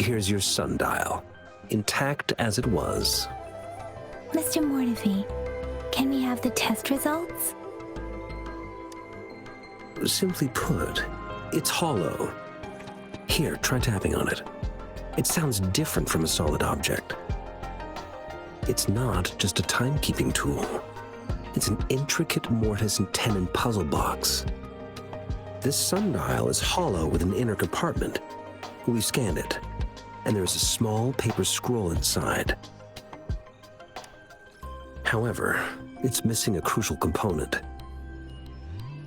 Here's your sundial, intact as it was. Mr. Mortivy, can we have the test results? Simply put, it's hollow. Here, try tapping on it. It sounds different from a solid object. It's not just a timekeeping tool. It's an intricate mortise and tenon puzzle box. This sundial is hollow with an inner compartment. We scanned it, and there is a small paper scroll inside. However, it's missing a crucial component.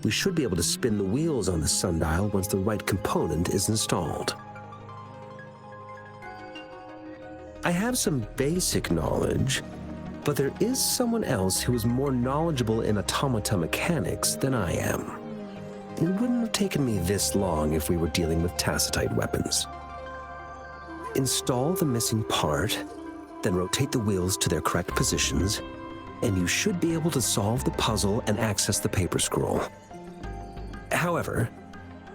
We should be able to spin the wheels on the sundial once the right component is installed. I have some basic knowledge, but there is someone else who is more knowledgeable in automata mechanics than I am. It wouldn't have taken me this long if we were dealing with tacitite weapons. Install the missing part, then rotate the wheels to their correct positions, and you should be able to solve the puzzle and access the paper scroll. However,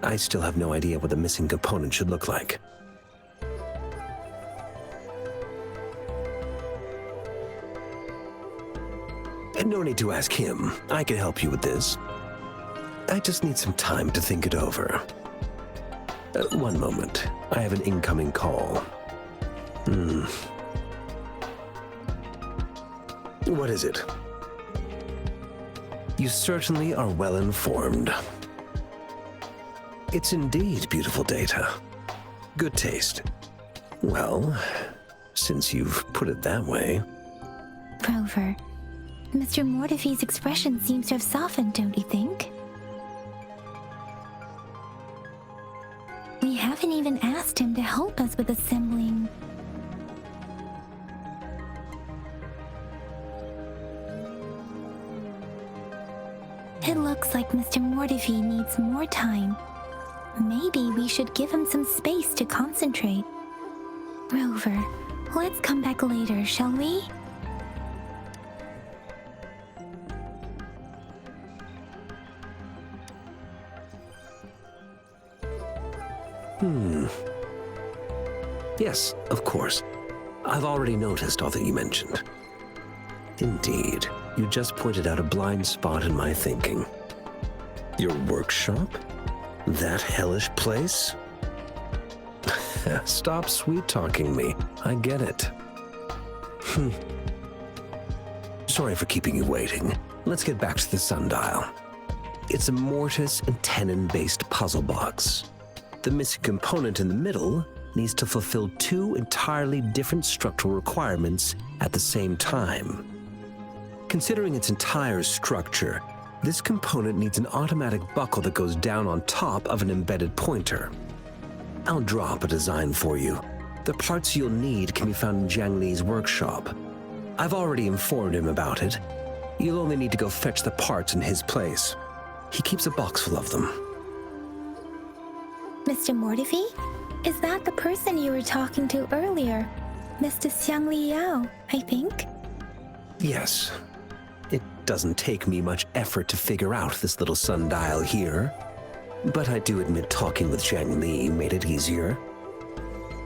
I still have no idea what the missing component should look like. And no need to ask him. I can help you with this. I just need some time to think it over. One moment. I have an incoming call. What is it? You certainly are well informed. It's indeed beautiful data. Good taste. Well, since you've put it that way... Rover, Mr. Mortivy's expression seems to have softened, don't you think? We haven't even asked him to help us with assembling. It looks like Mr. Mortivy needs more time. Maybe we should give him some space to concentrate. Rover, let's come back later, shall we? Yes, of course. I've already noticed all that you mentioned. Indeed, you just pointed out a blind spot in my thinking. Your workshop? That hellish place? Stop sweet-talking me. I get it. Sorry for keeping you waiting. Let's get back to the sundial. It's a mortise and tenon-based puzzle box. The missing component in the middle needs to fulfill two entirely different structural requirements at the same time. Considering its entire structure, this component needs an automatic buckle that goes down on top of an embedded pointer. I'll drop a design for you. The parts you'll need can be found in Jiang Li's workshop. I've already informed him about it. You'll only need to go fetch the parts in his place. He keeps a box full of them. Mr. Mortivy? Is that the person you were talking to earlier? Mr. Xiangli Yao, I think? Yes. It doesn't take me much effort to figure out this little sundial here. But I do admit talking with Jiang Li made it easier.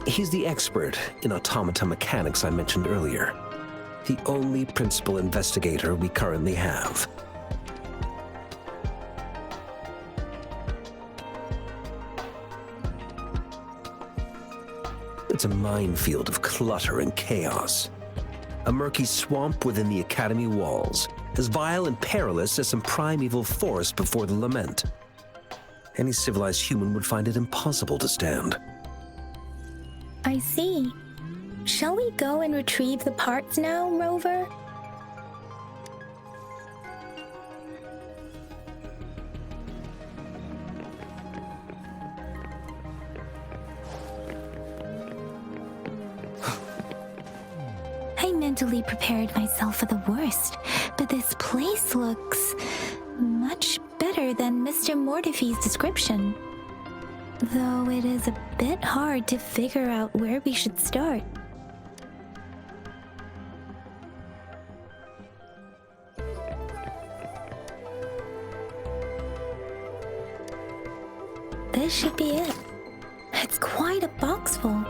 He's the expert in automata mechanics I mentioned earlier. The only principal investigator we currently have. It's a minefield of clutter and chaos. A murky swamp within the Academy walls, as vile and perilous as some primeval forest before the Lament. Any civilized human would find it impossible to stand. I see. Shall we go and retrieve the parts now, Rover? I mentally prepared myself for the worst, but this place looks much better than Mr. Mortivy's description. Though it is a bit hard to figure out where we should start. This should be it. It's quite a box full.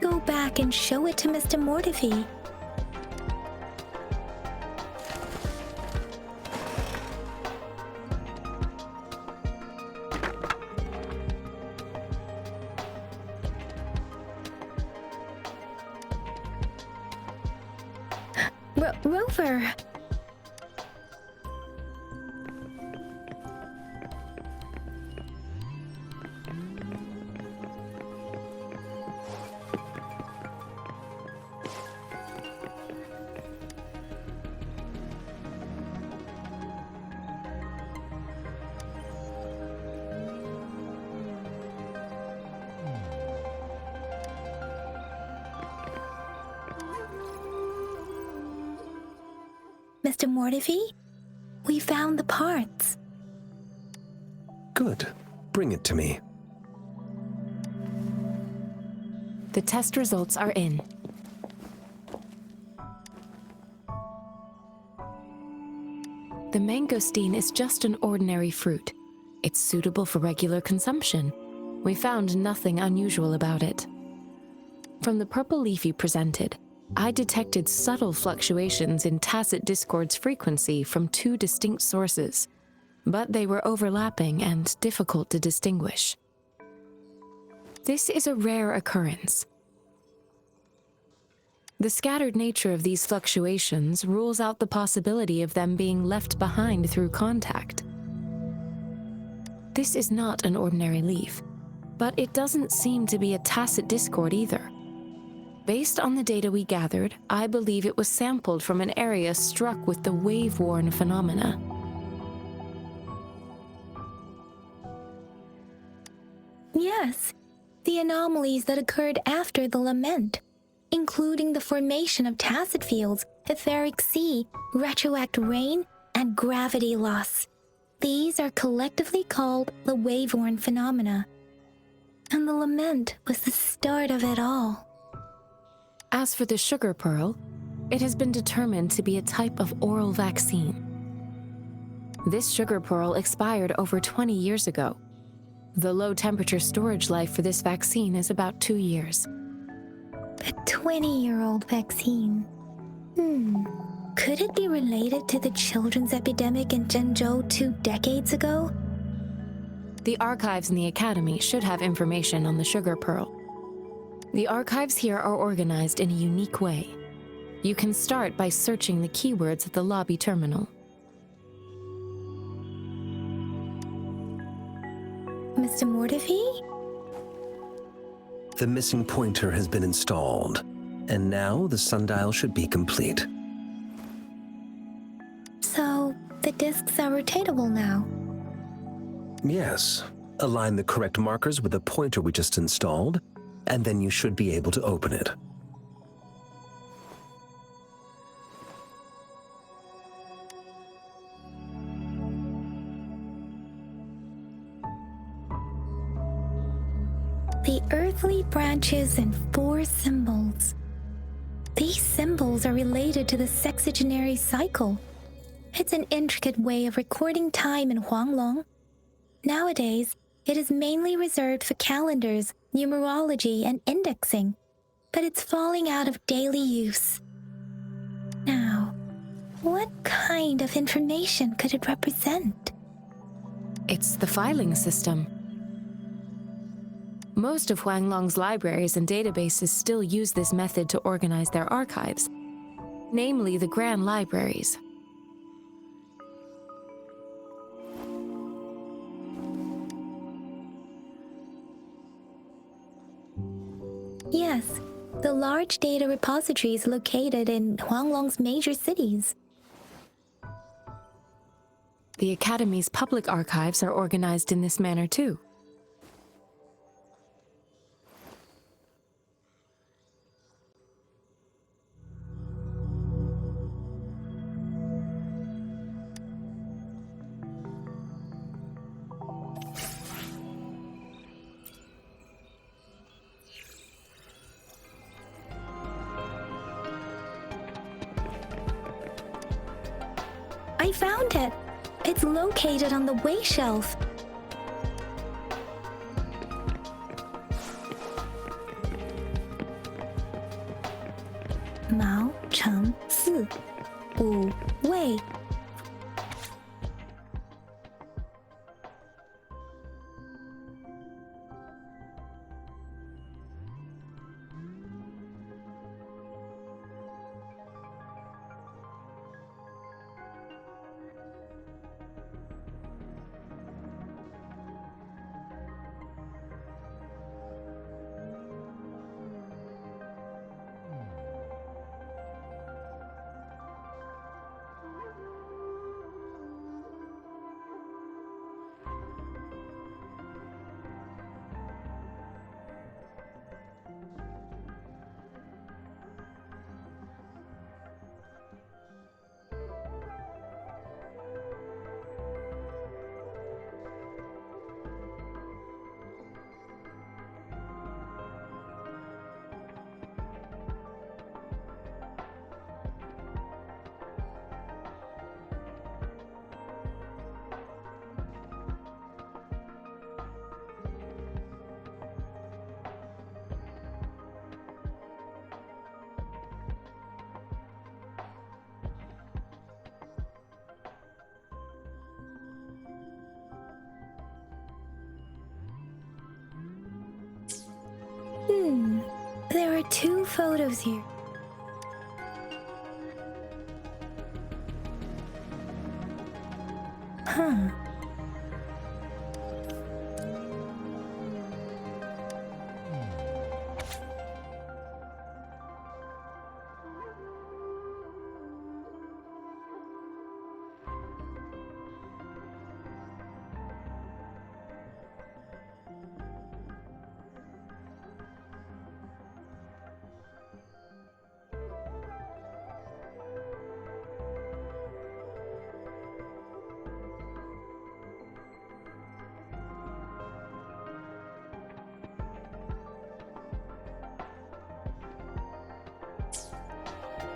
go back and show it to Mr. Mortefi. Rover! Mr. Mortefi, we found the parts. Good. Bring it to me. The test results are in. The mangosteen is just an ordinary fruit. It's suitable for regular consumption. We found nothing unusual about it. From the purple leaf you presented, I detected subtle fluctuations in tacit discord's frequency from two distinct sources, but they were overlapping and difficult to distinguish. This is a rare occurrence. The scattered nature of these fluctuations rules out the possibility of them being left behind through contact. This is not an ordinary leaf, but it doesn't seem to be a tacit discord either. Based on the data we gathered, I believe it was sampled from an area struck with the wave-worn phenomena. Yes, the anomalies that occurred after the Lament, including the formation of tacit fields, etheric sea, retroact rain, and gravity loss. These are collectively called the wave-worn phenomena. And the Lament was the start of it all. As for the sugar pearl, it has been determined to be a type of oral vaccine. This sugar pearl expired over 20 years ago. The low-temperature storage life for this vaccine is about 2 years. A 20-year-old vaccine. Could it be related to the children's epidemic in Zhengzhou 2 decades ago? The archives in the Academy should have information on the sugar pearl. The archives here are organized in a unique way. You can start by searching the keywords at the lobby terminal. Mr. Mortefi? The missing pointer has been installed, and now the sundial should be complete. So, the discs are rotatable now? Yes. Align the correct markers with the pointer we just installed, and then you should be able to open it. The earthly branches and 4 symbols. These symbols are related to the sexagenary cycle. It's an intricate way of recording time in Huanglong. Nowadays, it is mainly reserved for calendars, numerology, and indexing, but it's falling out of daily use. Now, what kind of information could it represent? It's the filing system. Most of Huanglong's libraries and databases still use this method to organize their archives, namely the Grand Libraries. Yes, the large data repositories located in Huanglong's major cities. The Academy's public archives are organized in this manner too. I found it! It's located on the way shelf. 毛城四五位。There are 2 photos here. Huh.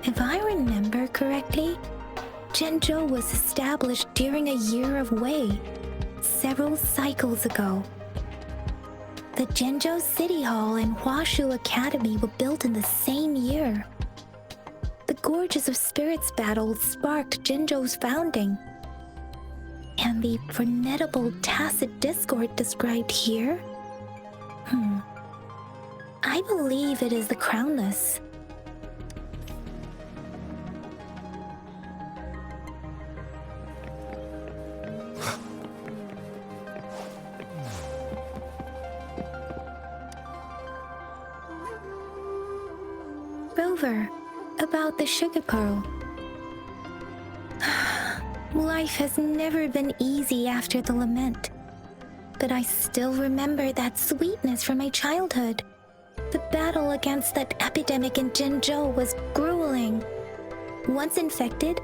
If I remember correctly, Zhenzhou was established during a year of Wei, several cycles ago. The Zhenzhou City Hall and Huashu Academy were built in the same year. The Gorges of Spirits battle sparked Zhenzhou's founding. And the formidable tacit discord described here? I believe it is the Crownless. Rover, about the sugar pearl. Life has never been easy after the Lament, but I still remember that sweetness from my childhood. The battle against that epidemic in Zhenzhou was grueling. Once infected,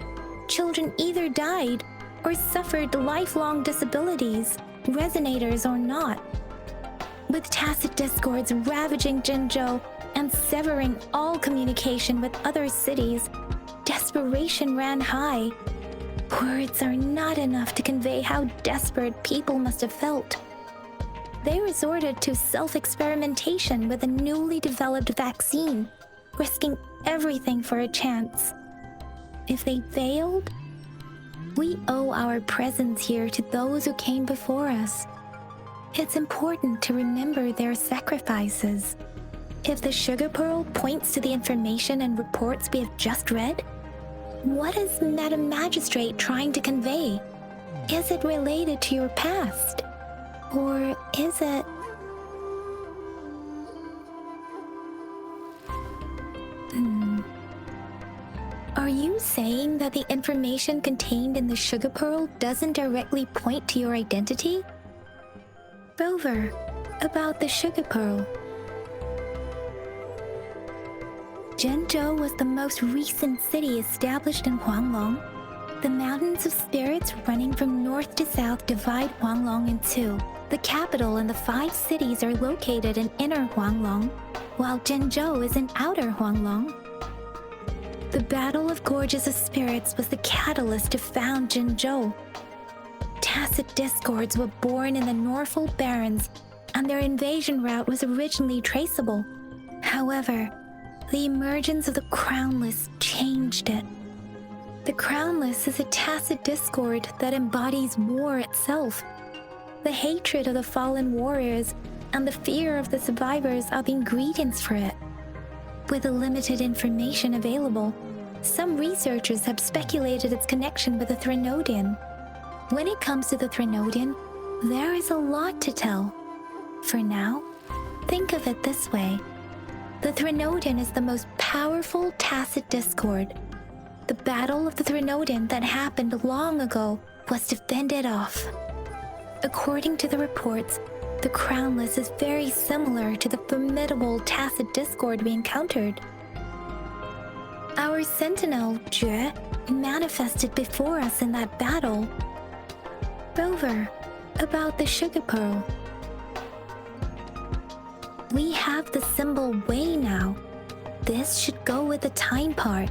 children either died or suffered lifelong disabilities, resonators or not. With tacit discords ravaging Zhenzhou and severing all communication with other cities, desperation ran high. Words are not enough to convey how desperate people must have felt. They resorted to self-experimentation with a newly developed vaccine, risking everything for a chance. If they failed, we owe our presence here to those who came before us. It's important to remember their sacrifices. If the sugar pearl points to the information and reports we have just read, what is Madam Magistrate trying to convey? Is it related to your past? Or is it... Are you saying that the information contained in the sugar pearl doesn't directly point to your identity? Rover, about the sugar pearl. Zhenzhou was the most recent city established in Huanglong. The mountains of spirits running from north to south divide Huanglong in two. The capital and the 5 cities are located in inner Huanglong, while Zhenzhou is in outer Huanglong. The Battle of Gorges of Spirits was the catalyst to found Zhenzhou. Tacit discords were born in the Norfolk Barrens, and their invasion route was originally traceable. However, The emergence of the Crownless changed it. The Crownless is a tacit discord that embodies war itself. The hatred of the fallen warriors and the fear of the survivors are the ingredients for it. With the limited information available, some researchers have speculated its connection with the Threnodian. When it comes to the Threnodian, there is a lot to tell. For now, think of it this way. The Threnodian is the most powerful tacit discord. The Battle of the Threnodian that happened long ago was to fend it off. According to the reports, the Crownless is very similar to the formidable tacit discord we encountered. Our sentinel, Jue, manifested before us in that battle. Rover, about the sugar pearl. We have the symbol Wei now. This should go with the time part.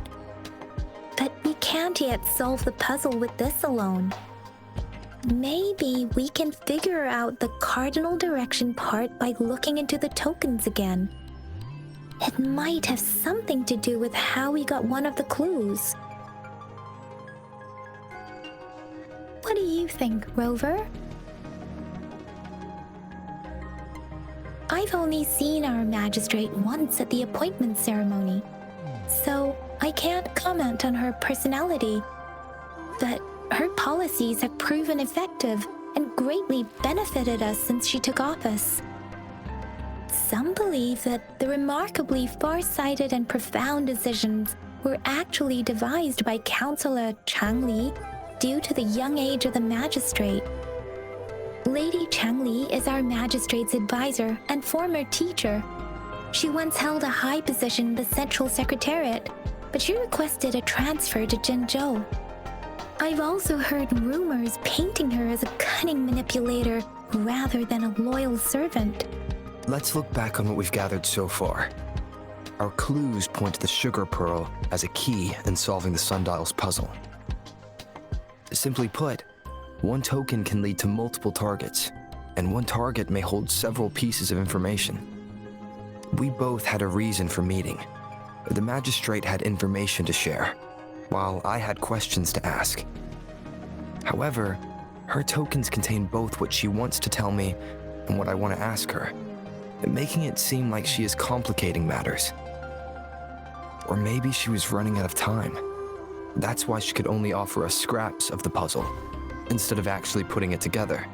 But we can't yet solve the puzzle with this alone. Maybe we can figure out the cardinal direction part by looking into the tokens again. It might have something to do with how we got one of the clues. What do you think, Rover? I've only seen our magistrate once at the appointment ceremony, so I can't comment on her personality, but her policies have proven effective and greatly benefited us since she took office. Some believe that the remarkably far-sighted and profound decisions were actually devised by Councillor Changli due to the young age of the magistrate. Lady Changli is our magistrate's advisor and former teacher. She once held a high position in the Central Secretariat, but she requested a transfer to Zhengzhou. I've also heard rumors painting her as a cunning manipulator rather than a loyal servant. Let's look back on what we've gathered so far. Our clues point to the sugar pearl as a key in solving the sundial's puzzle. Simply put, one token can lead to multiple targets, and one target may hold several pieces of information. We both had a reason for meeting. The magistrate had information to share, while I had questions to ask. However, her tokens contain both what she wants to tell me and what I want to ask her, making it seem like she is complicating matters. Or maybe she was running out of time. That's why she could only offer us scraps of the puzzle, instead of actually putting it together.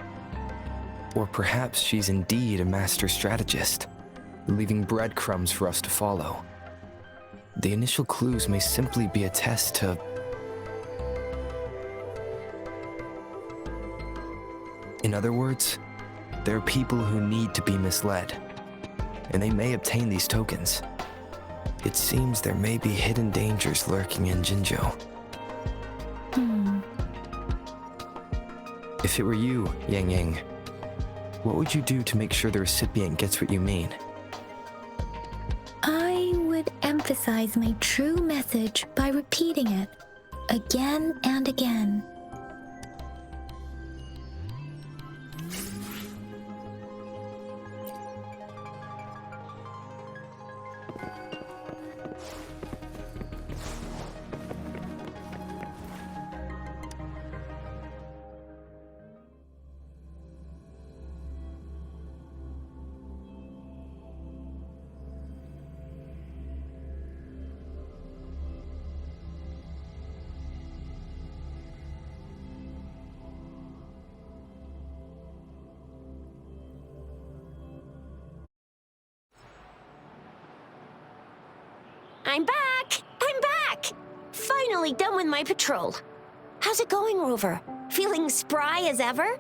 Or perhaps she's indeed a master strategist, leaving breadcrumbs for us to follow. The initial clues may simply be a test to... In other words, there are people who need to be misled, and they may obtain these tokens. It seems there may be hidden dangers lurking in Jinzhou. If it were you, Yang Yang, what would you do to make sure the recipient gets what you mean? I would emphasize my true message by repeating it again and again. I'm back! I'm back! Finally done with my patrol. How's it going, Rover? Feeling spry as ever?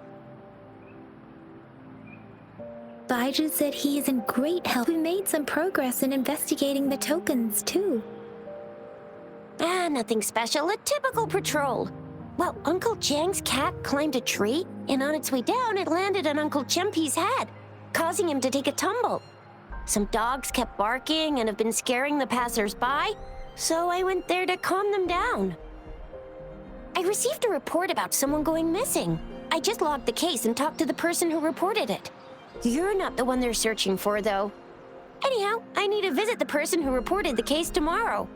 Baiju said he is in great health. We made some progress in investigating the tokens, too. Nothing special. A typical patrol. Well, Uncle Jiang's cat climbed a tree, and on its way down, it landed on Uncle Chempi's head, causing him to take a tumble. Some dogs kept barking and have been scaring the passers-by, so I went there to calm them down. I received a report about someone going missing. I just logged the case and talked to the person who reported it. You're not the one they're searching for, though. Anyhow, I need to visit the person who reported the case tomorrow.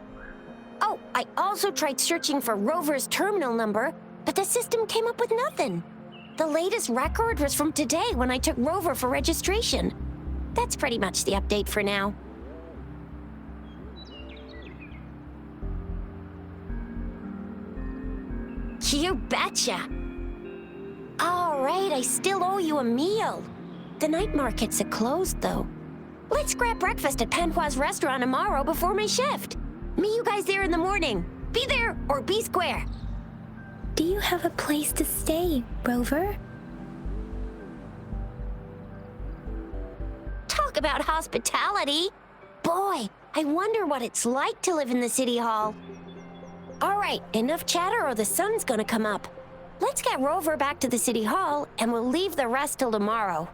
Oh, I also tried searching for Rover's terminal number, but the system came up with nothing. The latest record was from today when I took Rover for registration. That's pretty much the update for now. You betcha! All right, I still owe you a meal. The night markets are closed, though. Let's grab breakfast at Panhua's restaurant tomorrow before my shift. Meet you guys there in the morning. Be there or be square. Do you have a place to stay, Rover? Talk about hospitality. Boy, I wonder what it's like to live in the city hall. All right, enough chatter or the sun's gonna come up. Let's get Rover back to the city hall and we'll leave the rest till tomorrow.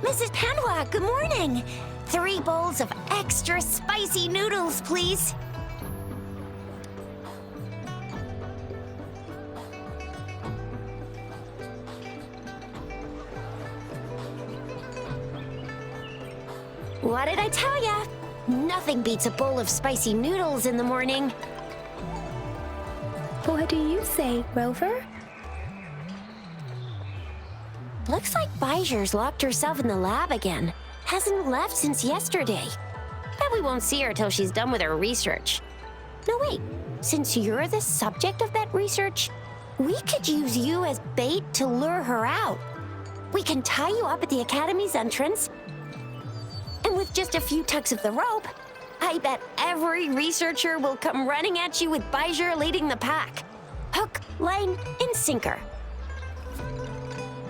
Mrs. Panhua, good morning. 3 bowls of extra spicy noodles, please. What did I tell ya? Nothing beats a bowl of spicy noodles in the morning. What do you say, Rover? Looks like Bijou's locked herself in the lab again. Hasn't left since yesterday. Bet we won't see her till she's done with her research. No, wait. Since you're the subject of that research, we could use you as bait to lure her out. We can tie you up at the Academy's entrance, and with just a few tugs of the rope, I bet every researcher will come running at you with Bijou leading the pack. Hook, line, and sinker.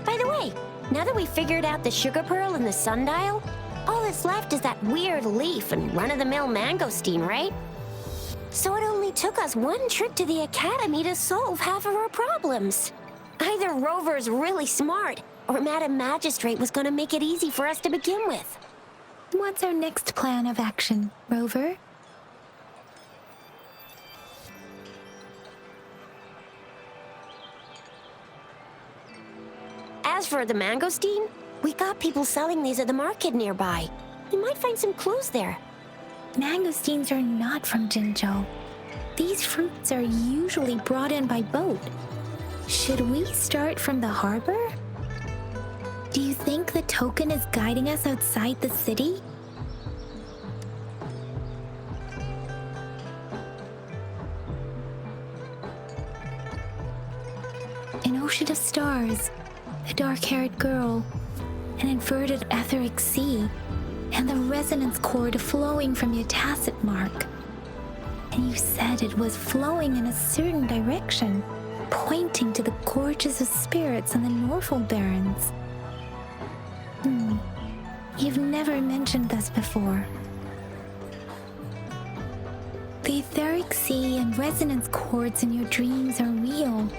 By the way, now that we've figured out the sugar pearl and the sundial, all that's left is that weird leaf and run-of-the-mill mangosteen, right? So it only took us one trip to the Academy to solve half of our problems. Either Rover's really smart, or Madam Magistrate was gonna make it easy for us to begin with. What's our next plan of action, Rover? As for the mangosteen, we got people selling these at the market nearby. We might find some clues there. Mangosteens are not from Jinzhou. These fruits are usually brought in by boat. Should we start from the harbor? Do you think the token is guiding us outside the city? An ocean of stars, a dark-haired girl, an inverted etheric sea, and the resonance cord flowing from your tacit mark. And you said it was flowing in a certain direction, pointing to the gorges of spirits and the Norfolk Barrens. You've never mentioned this before. The etheric sea and resonance cords in your dreams are real,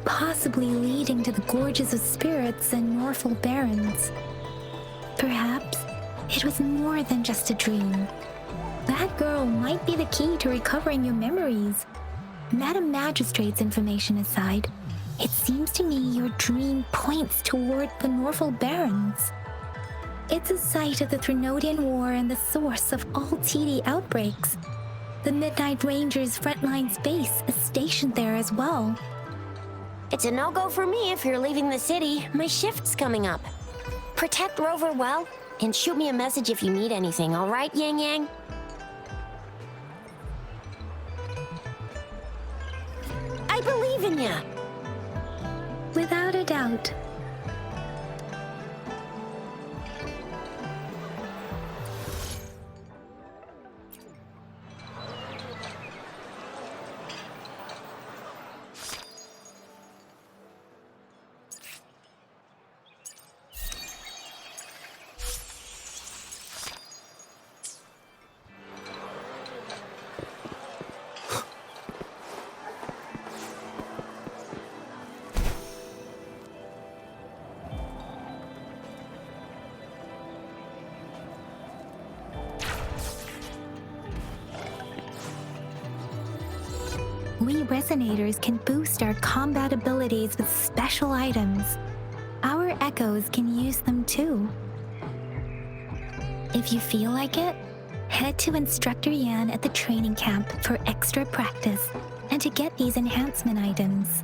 possibly leading to the gorges of spirits and Norfolk Barrens. Perhaps it was more than just a dream. That girl might be the key to recovering your memories. Madam Magistrate's information aside, it seems to me your dream points toward the Norfolk Barrens. It's a site of the Threnodian War and the source of all TD outbreaks. The Midnight Rangers' frontline base is stationed there as well. It's a no-go for me if you're leaving the city. My shift's coming up. Protect Rover well, and shoot me a message if you need anything, all right, Yang Yang? I believe in ya! we Resonators can boost our combat abilities with special items. Our echoes can use them too. If you feel like it, head to Instructor Yan at the training camp for extra practice and to get these enhancement items.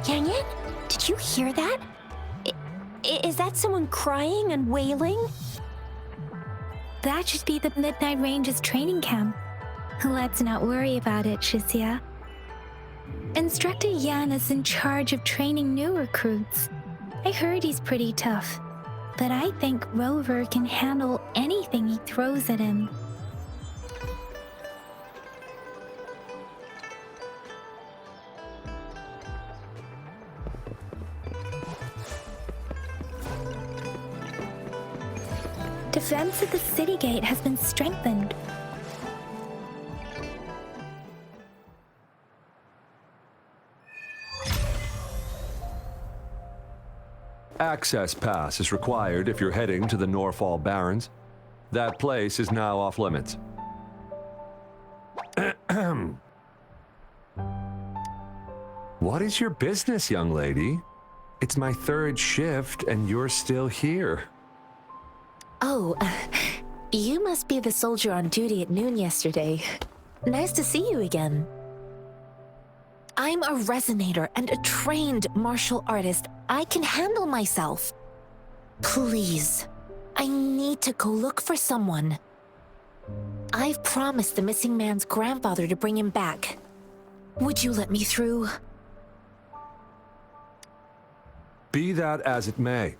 JianXin, did you hear that? Is that someone crying and wailing? That should be the Midnight Range's training camp. Let's not worry about it, Shixia. Instructor Yan is in charge of training new recruits. I heard he's pretty tough, but I think Rover can handle anything he throws at him. Defense of the city gate has been strengthened. Access pass is required if you're heading to the Norfall Barrens. That place is now off limits. What is your business, young lady? It's my third shift and you're still here. Oh, you must be the soldier on duty at noon yesterday. Nice to see you again. I'm a Resonator and a trained martial artist. I can handle myself. Please, I need to go look for someone. I've promised the missing man's grandfather to bring him back. Would you let me through? Be that as it may,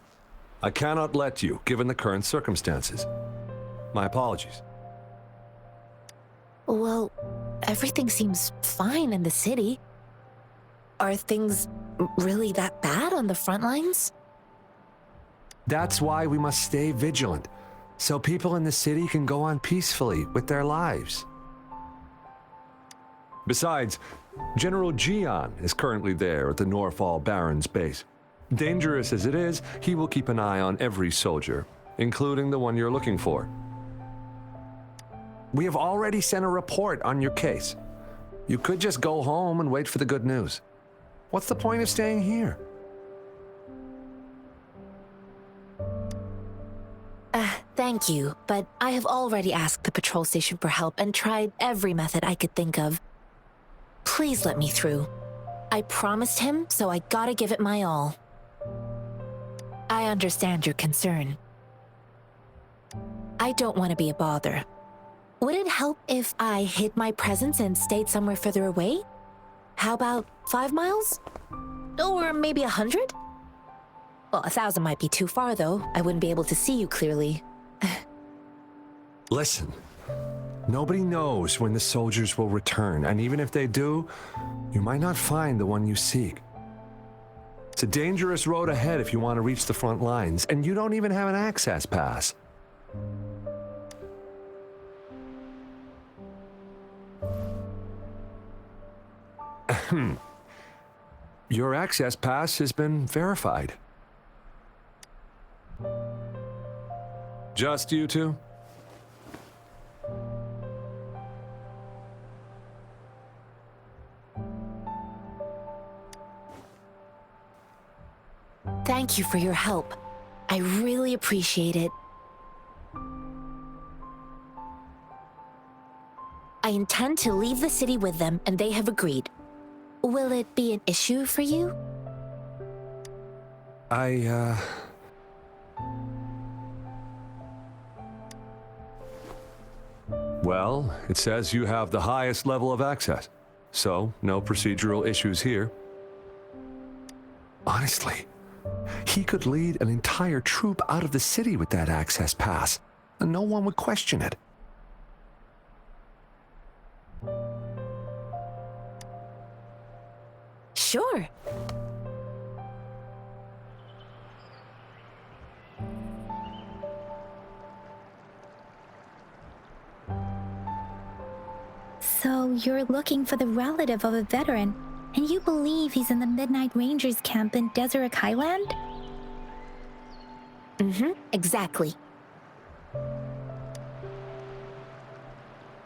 I cannot let you, given the current circumstances. My apologies. Well, everything seems fine in the city. Are things really that bad on the front lines? That's why we must stay vigilant, so people in the city can go on peacefully with their lives. Besides, General Jian is currently there at the Norfall Barrens base. Dangerous as it is, he will keep an eye on every soldier, including the one you're looking for. We have already sent a report on your case. You could just go home and wait for the good news. What's the point of staying here? Thank you, but I have already asked the patrol station for help and tried every method I could think of. Please let me through. I promised him, so I gotta give it my all. I understand your concern. I don't want to be a bother. Would it help if I hid my presence and stayed somewhere further away? How about 5 miles? Or maybe 100? Well, 1,000 might be too far, though. I wouldn't be able to see you clearly. Listen, nobody knows when the soldiers will return, and even if they do, you might not find the one you seek. It's a dangerous road ahead if you want to reach the front lines, and you don't even have an access pass. Your access pass has been verified. Just you two? Thank you for your help. I really appreciate it. I intend to leave the city with them, and they have agreed. Will it be an issue for you? Well, it says you have the highest level of access, so no procedural issues here. Honestly, he could lead an entire troop out of the city with that access pass. and no one would question it. Sure. So you're looking for the relative of a veteran, and you believe he's in the Midnight Rangers camp in Deseret Highland? Exactly.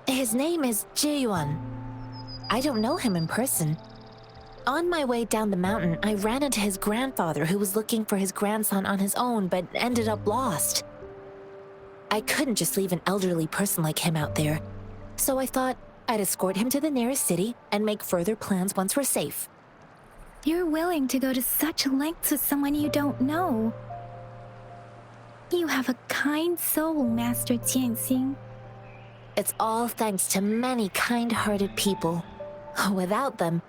His name is Jian. I don't know him in person. On my way down the mountain, I ran into his grandfather who was looking for his grandson on his own but ended up lost. I couldn't just leave an elderly person like him out there, so I thought I'd escort him to the nearest city and make further plans once we're safe. You're willing to go to such lengths with someone you don't know. You have a kind soul, Master JianXin. It's all thanks to many kind-hearted people. Without them,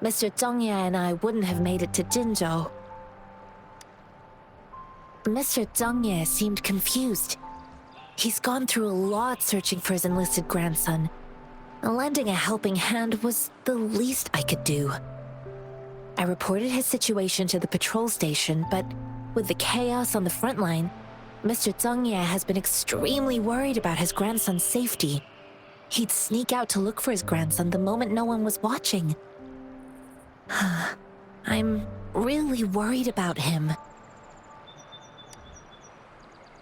Mr. Zhongye and I wouldn't have made it to Jinzhou. Mr. Zhongye seemed confused. He's gone through a lot searching for his enlisted grandson. Lending a helping hand was the least I could do. I reported his situation to the patrol station, but with the chaos on the front line, Mr. Zhongye has been extremely worried about his grandson's safety. He'd sneak out to look for his grandson the moment no one was watching. I'm really worried about him.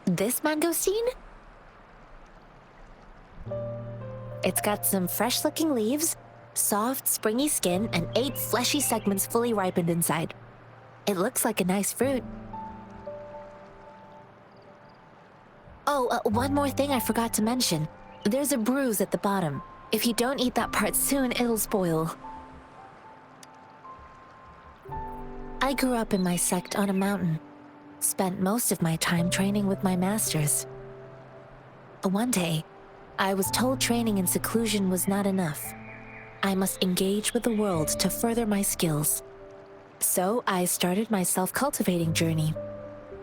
This mangosteen? It's got some fresh-looking leaves, soft, springy skin, and 8 fleshy segments fully ripened inside. It looks like a nice fruit. Oh, one more thing I forgot to mention. There's a bruise at the bottom. If you don't eat that part soon, it'll spoil. I grew up in my sect on a mountain. Spent most of my time training with my masters. One day, I was told training in seclusion was not enough. I must engage with the world to further my skills. So I started my self-cultivating journey.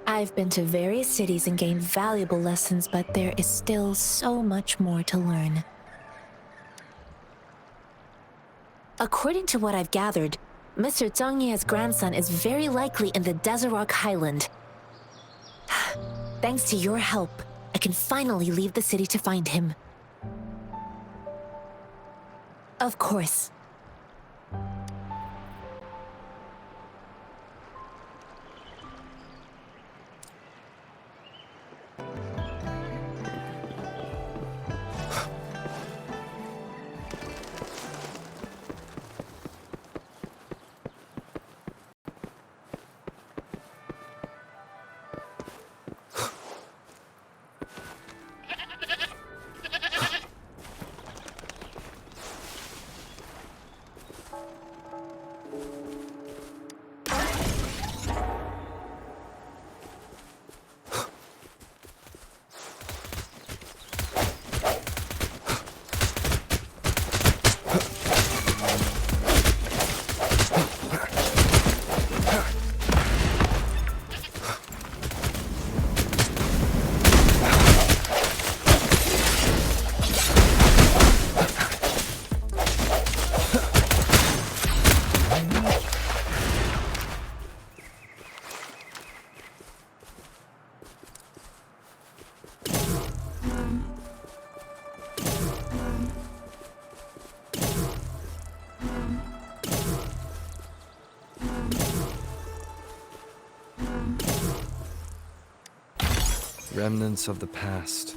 I've been to various cities and gained valuable lessons, but there is still so much more to learn. According to what I've gathered, Mr. Zhongye's grandson is very likely in the Deseret Highland. Thanks to your help, I can finally leave the city to find him. Of course. Remnants of the past.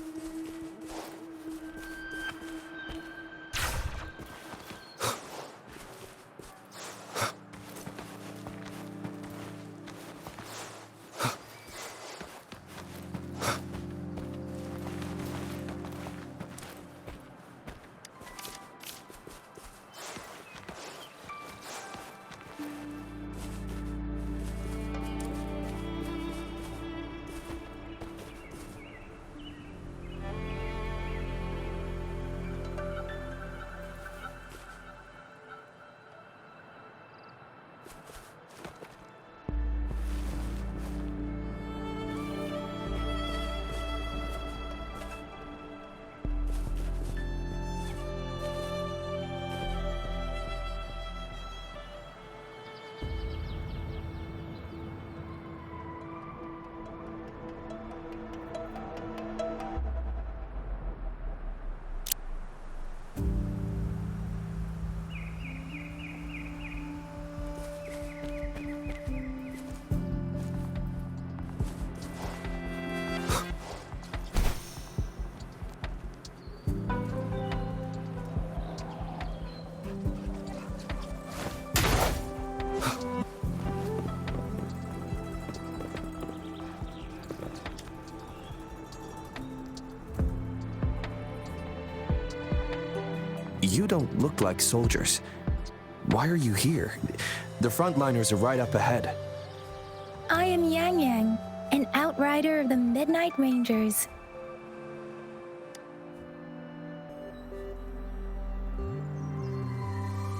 You don't look like soldiers. Why are you here? The frontliners are right up ahead. I am Yang Yang, an outrider of the Midnight Rangers.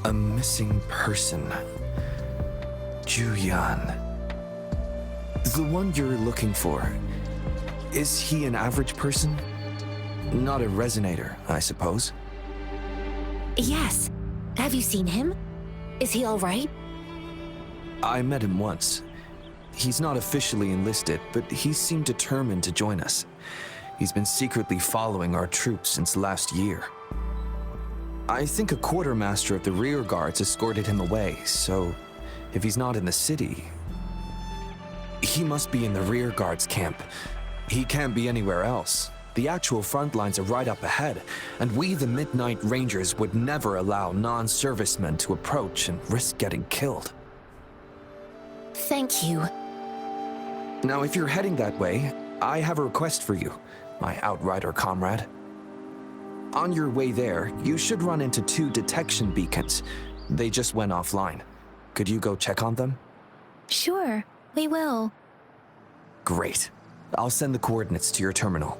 A missing person. Juyan. The one you're looking for. Is he an average person? Not a resonator, I suppose. Yes. Have you seen him? Is he all right? I met him once. He's not officially enlisted, but he seemed determined to join us. He's been secretly following our troops since last year. I think a quartermaster of the rear guards escorted him away, so if he's not in the city, he must be in the rear guards camp. He can't be anywhere else. The actual front lines are right up ahead, and we, the Midnight Rangers, would never allow non-servicemen to approach and risk getting killed. Thank you. Now, if you're heading that way, I have a request for you, my outrider comrade. On your way there, you should run into 2 detection beacons. They just went offline. Could you go check on them? Sure, we will. Great. I'll send the coordinates to your terminal.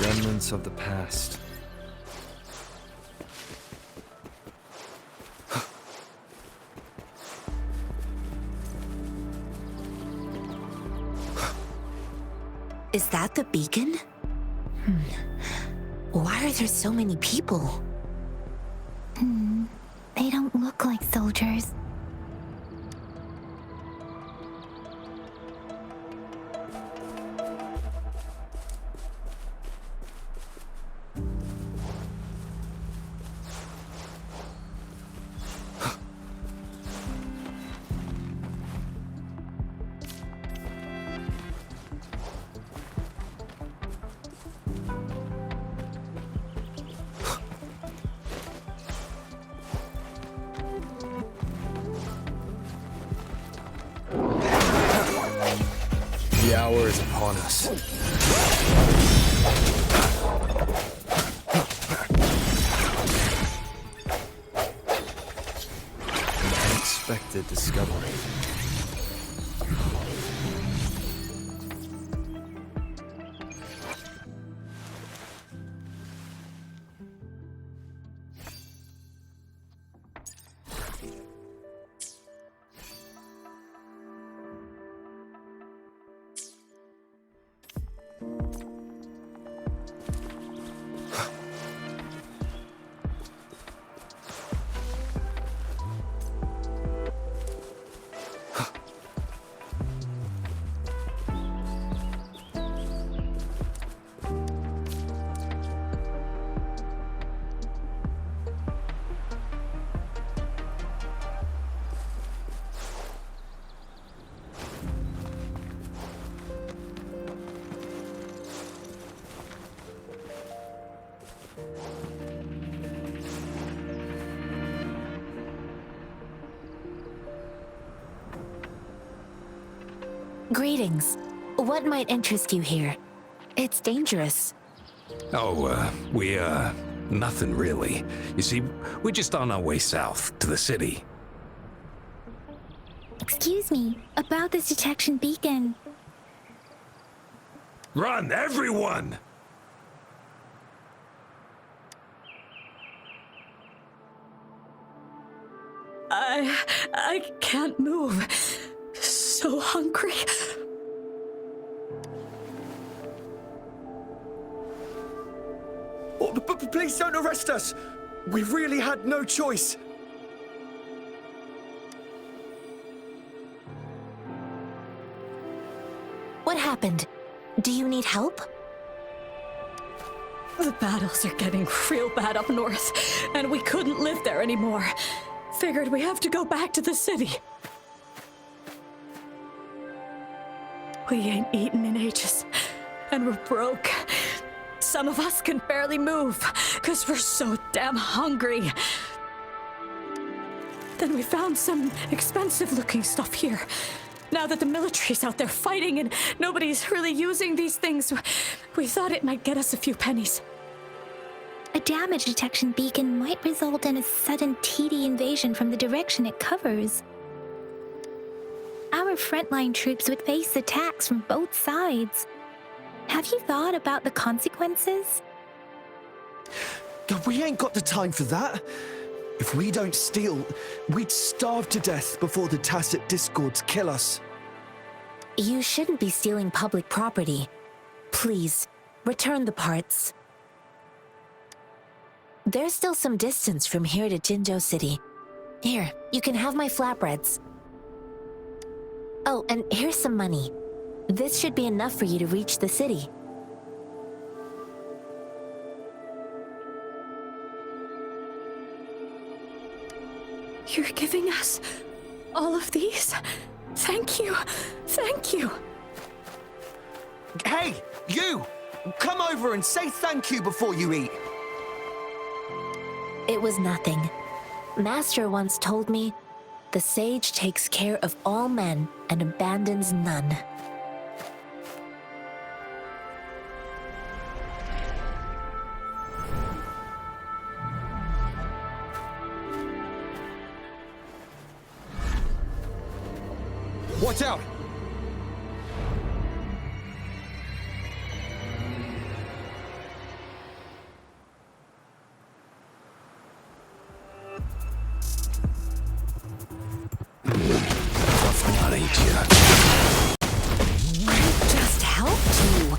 Remnants of the past. Is that the beacon? Why are there so many people? They don't look like soldiers. The hour is upon us. An unexpected discovery. Greetings. What might interest you here? It's dangerous. Nothing really. You see, we're just on our way south to the city. Excuse me, about this detection beacon. Run, everyone! I can't move. So hungry. Oh, please don't arrest us! We really had no choice. What happened? Do you need help? The battles are getting real bad up north, and we couldn't live there anymore. Figured we have to go back to the city. We ain't eaten in ages, and we're broke. Some of us can barely move, because we're so damn hungry. Then we found some expensive-looking stuff here. Now that the military's out there fighting and nobody's really using these things, we thought it might get us a few pennies. A damage detection beacon might result in a sudden TD invasion from the direction it covers. Our frontline troops would face attacks from both sides. Have you thought about the consequences? We ain't got the time for that. If we don't steal, we'd starve to death before the tacit discords kill us. You shouldn't be stealing public property. Please, return the parts. There's still some distance from here to Jinzhou City. Here, you can have my flatbreads. Oh, and here's some money. This should be enough for you to reach the city. You're giving us all of these? Thank you. Thank you. Hey, you! Come over and say thank you before you eat. It was nothing. Master once told me, the sage takes care of all men and abandons none. Watch out! Tough nut, ain't you? I just helped you.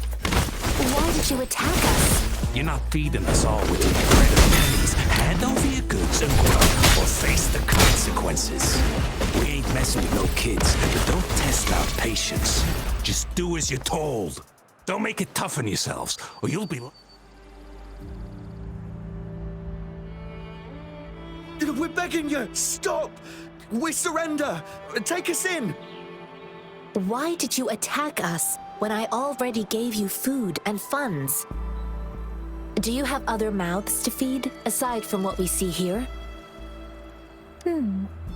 Why did you attack us? You're not feeding us all with your bread and pennies. Hand over your goods and grub, or face the consequences. We ain't messing with no kids, but don't test our patience. Just do as you're told. Don't make it tough on yourselves, or you'll be... We're begging you, stop! We surrender! Take us in! Why did you attack us when I already gave you food and funds? Do you have other mouths to feed, aside from what we see here?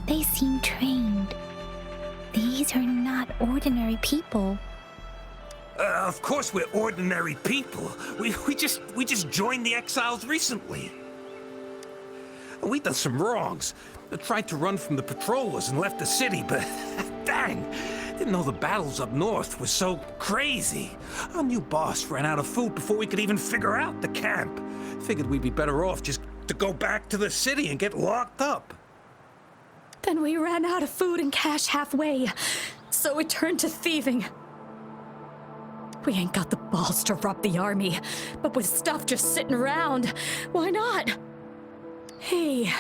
They seem trained. These are not ordinary people. Of course we're ordinary people. We just joined the exiles recently. We done some wrongs. Tried to run from the patrollers and left the city, but dang, didn't know the battles up north were so crazy. Our new boss ran out of food before we could even figure out the camp. Figured we'd be better off just to go back to the city and get locked up. Then we ran out of food and cash halfway, so we turned to thieving. We ain't got the balls to rob the army, but with stuff just sitting around, why not? Hey,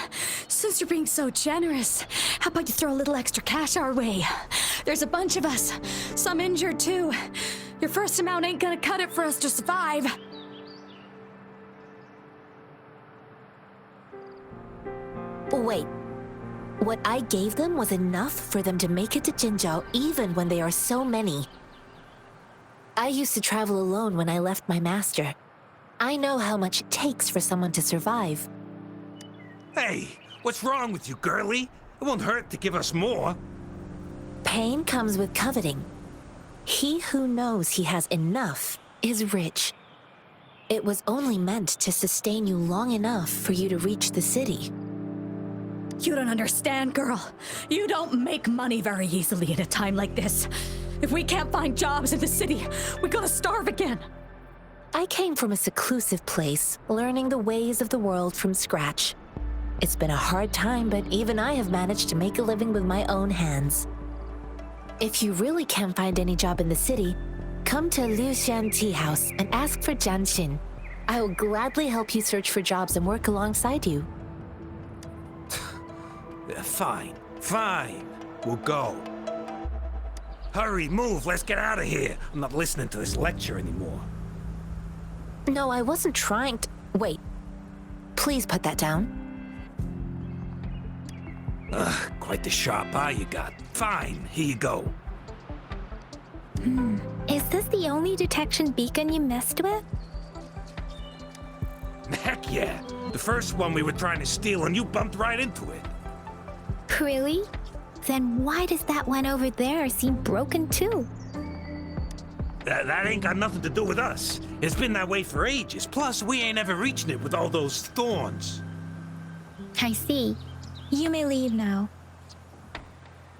since you're being so generous, how about you throw a little extra cash our way? There's a bunch of us, some injured too. Your first amount ain't gonna cut it for us to survive. Wait, what I gave them was enough for them to make it to Jinzhou even when they are so many. I used to travel alone when I left my master. I know how much it takes for someone to survive. Hey, what's wrong with you, girlie? It won't hurt to give us more. Pain comes with coveting. He who knows he has enough is rich. It was only meant to sustain you long enough for you to reach the city. You don't understand, girl. You don't make money very easily at a time like this. If we can't find jobs in the city, we're gonna starve again. I came from a seclusive place, learning the ways of the world from scratch. It's been a hard time, but even I have managed to make a living with my own hands. If you really can't find any job in the city, come to Liu Xian Tea House and ask for JianXin. I will gladly help you search for jobs and work alongside you. Fine, fine. We'll go. Hurry, move, let's get out of here. I'm not listening to this lecture anymore. No, I wasn't trying to... Wait. Please put that down. Ugh, quite the sharp eye you got. Fine, here you go. Is this the only detection beacon you messed with? Heck yeah. The first one we were trying to steal and you bumped right into it. Really? Then why does that one over there seem broken too? That ain't got nothing to do with us. It's been that way for ages. Plus, we ain't ever reaching it with all those thorns. I see. You may leave now.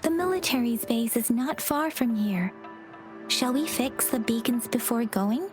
The military's base is not far from here. Shall we fix the beacons before going?